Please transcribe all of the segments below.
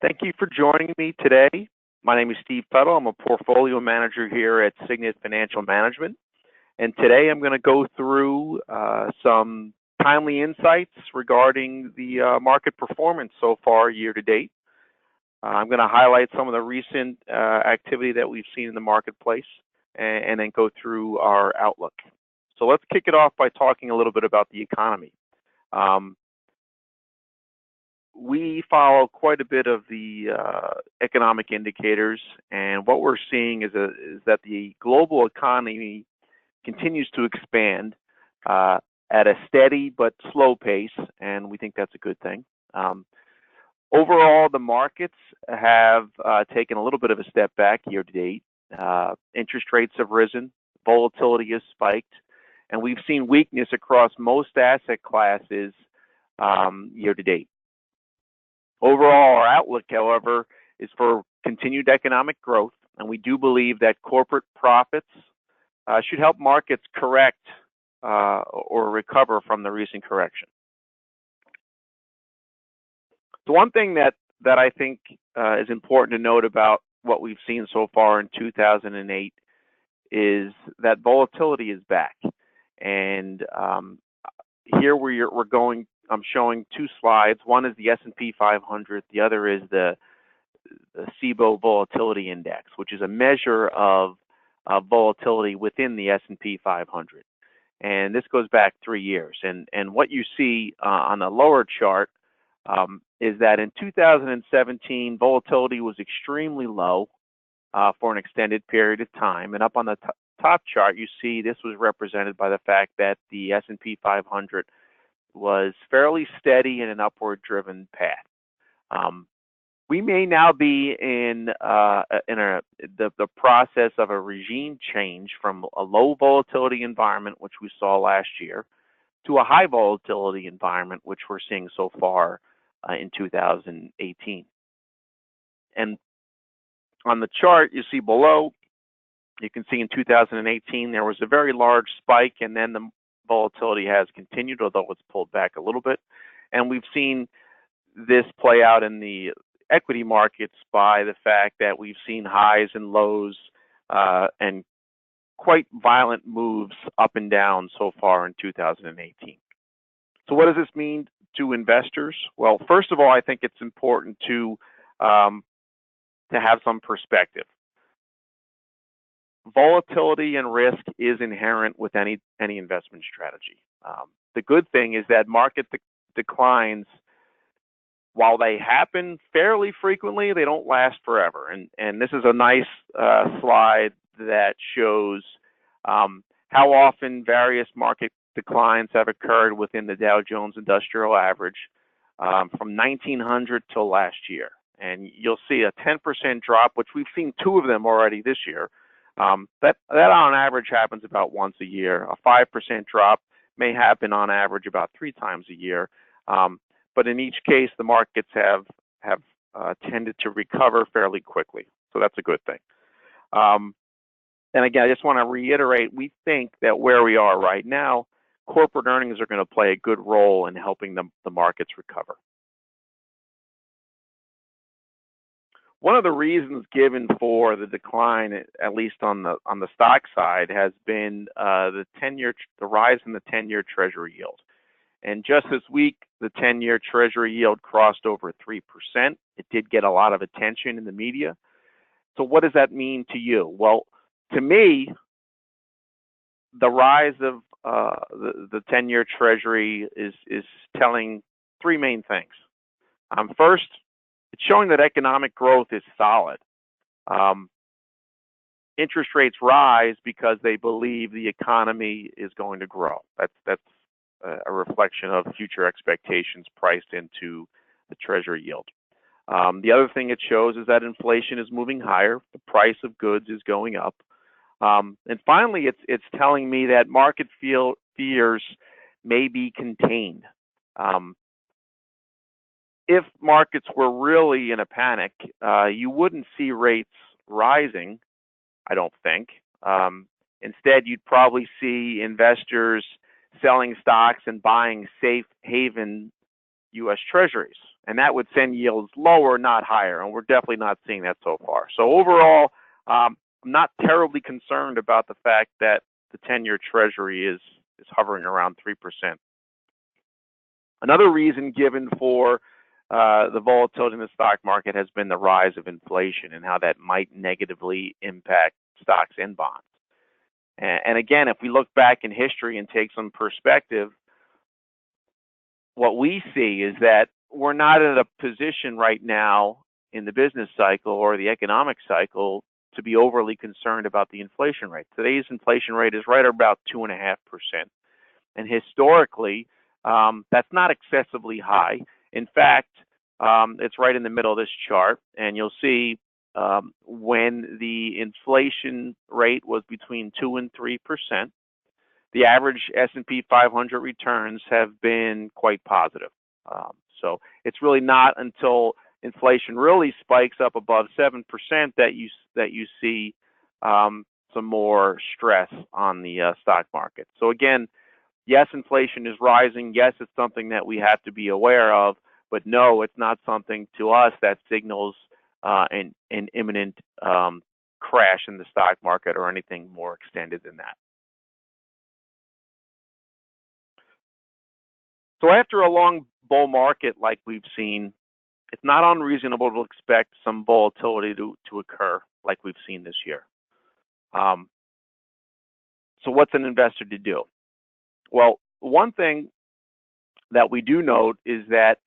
Thank you for joining me today. My name is Steve Tuttle. I'm a portfolio manager here at Signet Financial Management. And today I'm going to go through some timely insights regarding the market performance so far year to date. I'm going to highlight some of the recent activity that we've seen in the marketplace and then go through our outlook. So let's kick it off by talking a little bit about the economy. We follow quite a bit of the economic indicators, and what we're seeing is that the global economy continues to expand at a steady but slow pace, and we think that's a good thing. Overall, the markets have taken a little bit of a step back year to date. Interest rates have risen, volatility has spiked, and we've seen weakness across most asset classes year to date. Overall, our outlook, however, is for continued economic growth, and we do believe that corporate profits should help markets correct or recover from the recent correction. The one thing that I think is important to note about what we've seen so far in 2008 is that volatility is back, and here I'm showing two slides. One is the S&P 500. The other is the SIBO Volatility Index, which is a measure of volatility within the S&P 500. And this goes back 3 years. And what you see on the lower chart is that in 2017, volatility was extremely low for an extended period of time. And up on the top chart, you see this was represented by the fact that the S&P 500 was fairly steady in an upward-driven path. We may now be in the process of a regime change from a low volatility environment, which we saw last year, to a high volatility environment, which we're seeing so far in 2018. And on the chart you see below, you can see in 2018 there was a very large spike, and then the volatility has continued, although it's pulled back a little bit. And we've seen this play out in the equity markets by the fact that we've seen highs and lows and quite violent moves up and down so far in 2018. So what does this mean to investors? Well, first of all, I think it's important to have some perspective. Volatility and risk is inherent with any investment strategy. The good thing is that market declines, while they happen fairly frequently, they don't last forever. And this is a nice slide that shows how often various market declines have occurred within the Dow Jones Industrial Average from 1900 till last year. And you'll see a 10% drop, which we've seen 2 of them already this year. That on average happens about once a year. A 5% drop may happen on average about 3 times a year. But in each case, the markets have tended to recover fairly quickly. So that's a good thing. And again, I just want to reiterate, we think that where we are right now, corporate earnings are going to play a good role in helping the markets recover. One of the reasons given for the decline, at least on the stock side, has been the rise in the 10-year Treasury yield. And just this week, the 10-year Treasury yield crossed over 3%. It did get a lot of attention in the media. So what does that mean to you? Well, to me, the rise of the 10-year Treasury is telling 3 main things. First, it's showing that economic growth is solid. Interest rates rise because they believe the economy is going to grow. That's a reflection of future expectations priced into the Treasury yield. The other thing it shows is that inflation is moving higher. The price of goods is going up. And finally, it's telling me that market fears may be contained. If markets were really in a panic, you wouldn't see rates rising, I don't think. Instead, you'd probably see investors selling stocks and buying safe haven U.S. Treasuries, and that would send yields lower, not higher, and we're definitely not seeing that so far. So overall, I'm not terribly concerned about the fact that the 10-year Treasury is hovering around 3%. Another reason given for the volatility in the stock market has been the rise of inflation and how that might negatively impact stocks and bonds. And again, if we look back in history and take some perspective, what we see is that we're not in a position right now in the business cycle or the economic cycle to be overly concerned about the inflation rate. Today's inflation rate is right about 2.5%. And historically, that's not excessively high. In fact, it's right in the middle of this chart, and you'll see when the inflation rate was between 2 and 3%, the average S&P 500 returns have been quite positive. So it's really not until inflation really spikes up above 7% that you see some more stress on the stock market. So again, yes, inflation is rising. Yes, it's something that we have to be aware of, but no, it's not something to us that signals an imminent crash in the stock market or anything more extended than that. So after a long bull market like we've seen, it's not unreasonable to expect some volatility to occur like we've seen this year. So what's an investor to do? Well, one thing that we do note is that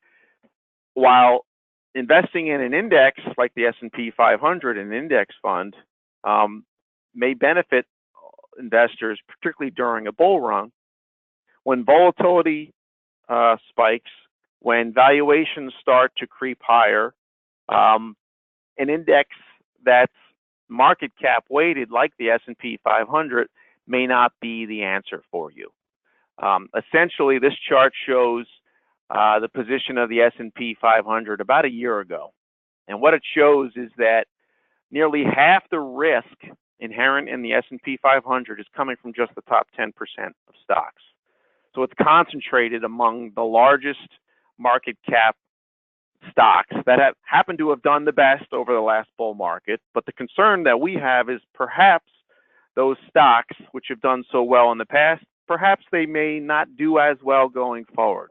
while investing in an index like the S&P 500, an index fund, may benefit investors, particularly during a bull run, when volatility spikes, when valuations start to creep higher, an index that's market cap weighted like the S&P 500 may not be the answer for you. Essentially, this chart shows the position of the S&P 500 about a year ago. And what it shows is that nearly half the risk inherent in the S&P 500 is coming from just the top 10% of stocks. So it's concentrated among the largest market cap stocks that have happened to have done the best over the last bull market. But the concern that we have is perhaps those stocks which have done so well in the past, perhaps they may not do as well going forward.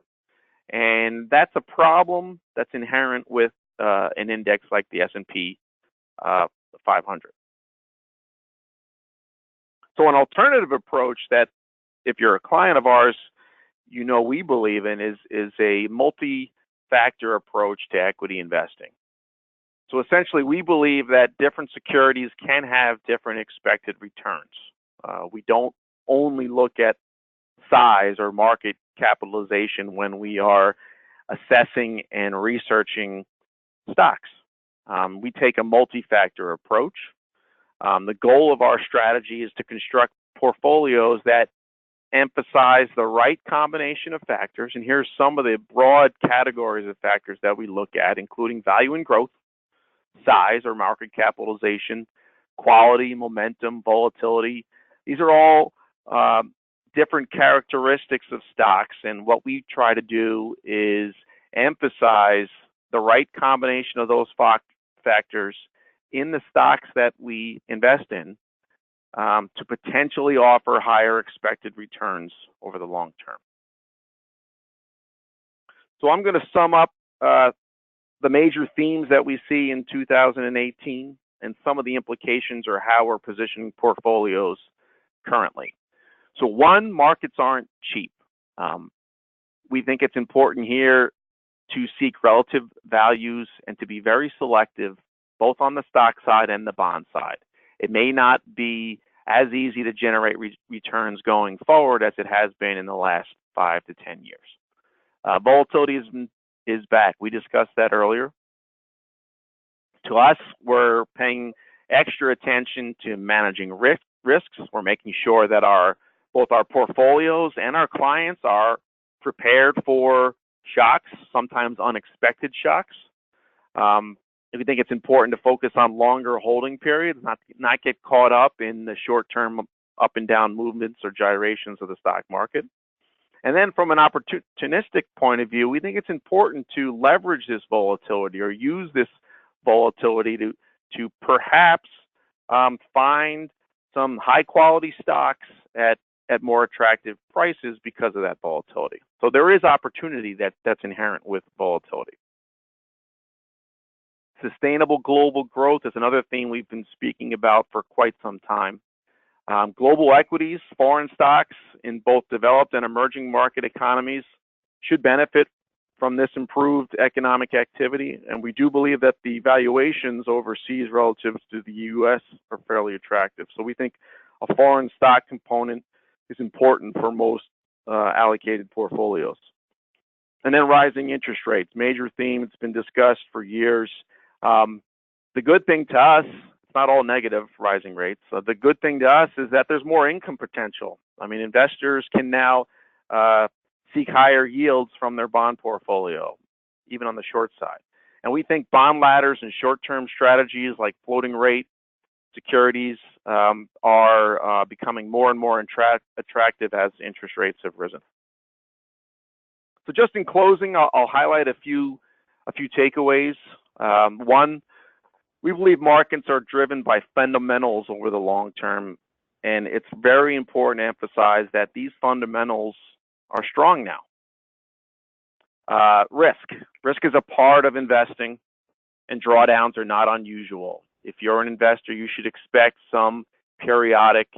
And that's a problem that's inherent with an index like the S&P 500. So an alternative approach that, if you're a client of ours, you know we believe in is a multi-factor approach to equity investing. So essentially, we believe that different securities can have different expected returns. We don't only look at size or market capitalization when we are assessing and researching stocks. We take a multi-factor approach. The goal of our strategy is to construct portfolios that emphasize the right combination of factors. And here's some of the broad categories of factors that we look at, including value and growth, size or market capitalization, quality, momentum, volatility. These are all different characteristics of stocks, and what we try to do is emphasize the right combination of those factors in the stocks that we invest in to potentially offer higher expected returns over the long term. So I'm going to sum up the major themes that we see in 2018 and some of the implications or how we're positioning portfolios currently. So one, markets aren't cheap. We think it's important here to seek relative values and to be very selective, both on the stock side and the bond side. It may not be as easy to generate returns going forward as it has been in the last 5 to 10 years. Volatility is back. We discussed that earlier. To us, we're paying extra attention to managing risks. We're making sure that both our portfolios and our clients are prepared for shocks, sometimes unexpected shocks. We think it's important to focus on longer holding periods, not get caught up in the short-term up and down movements or gyrations of the stock market. And then from an opportunistic point of view, we think it's important to leverage this volatility or use this volatility to perhaps find some high quality stocks at more attractive prices because of that volatility. So there is opportunity that's inherent with volatility. Sustainable global growth is another theme we've been speaking about for quite some time. Global equities, foreign stocks in both developed and emerging market economies should benefit from this improved economic activity, and we do believe that the valuations overseas relative to the U.S. are fairly attractive. So we think a foreign stock component is important for most allocated portfolios. And then rising interest rates, major theme. It's been discussed for years. The good thing to us, it's not all negative, rising rates. The good thing to us is that there's more income potential. I mean, investors can now seek higher yields from their bond portfolio, even on the short side. And we think bond ladders and short-term strategies like floating rate securities are becoming more and more attractive as interest rates have risen. So just in closing, I'll highlight a few takeaways. One, we believe markets are driven by fundamentals over the long term, and it's very important to emphasize that these fundamentals are strong now. Risk is a part of investing, and drawdowns are not unusual. If you're an investor, you should expect some periodic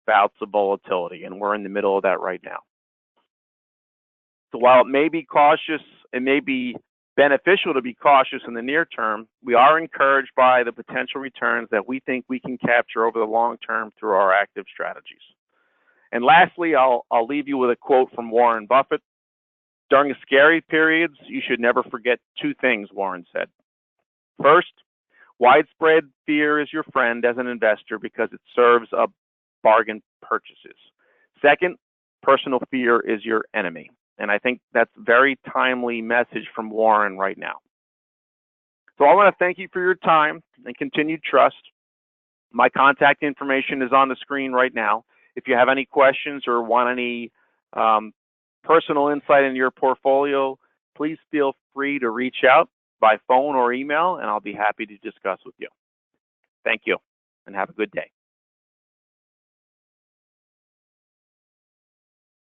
bouts of volatility, and we're in the middle of that right now. So while it may be cautious, it may be beneficial to be cautious in the near term, we are encouraged by the potential returns that we think we can capture over the long term through our active strategies. And lastly, I'll leave you with a quote from Warren Buffett. During scary periods, you should never forget two things, Warren said. First, widespread fear is your friend as an investor because it serves up bargain purchases. Second, personal fear is your enemy. And I think that's a very timely message from Warren right now. So I want to thank you for your time and continued trust. My contact information is on the screen right now. If you have any questions or want any personal insight into your portfolio, please feel free to reach out by phone or email, and I'll be happy to discuss with you. Thank you, and have a good day.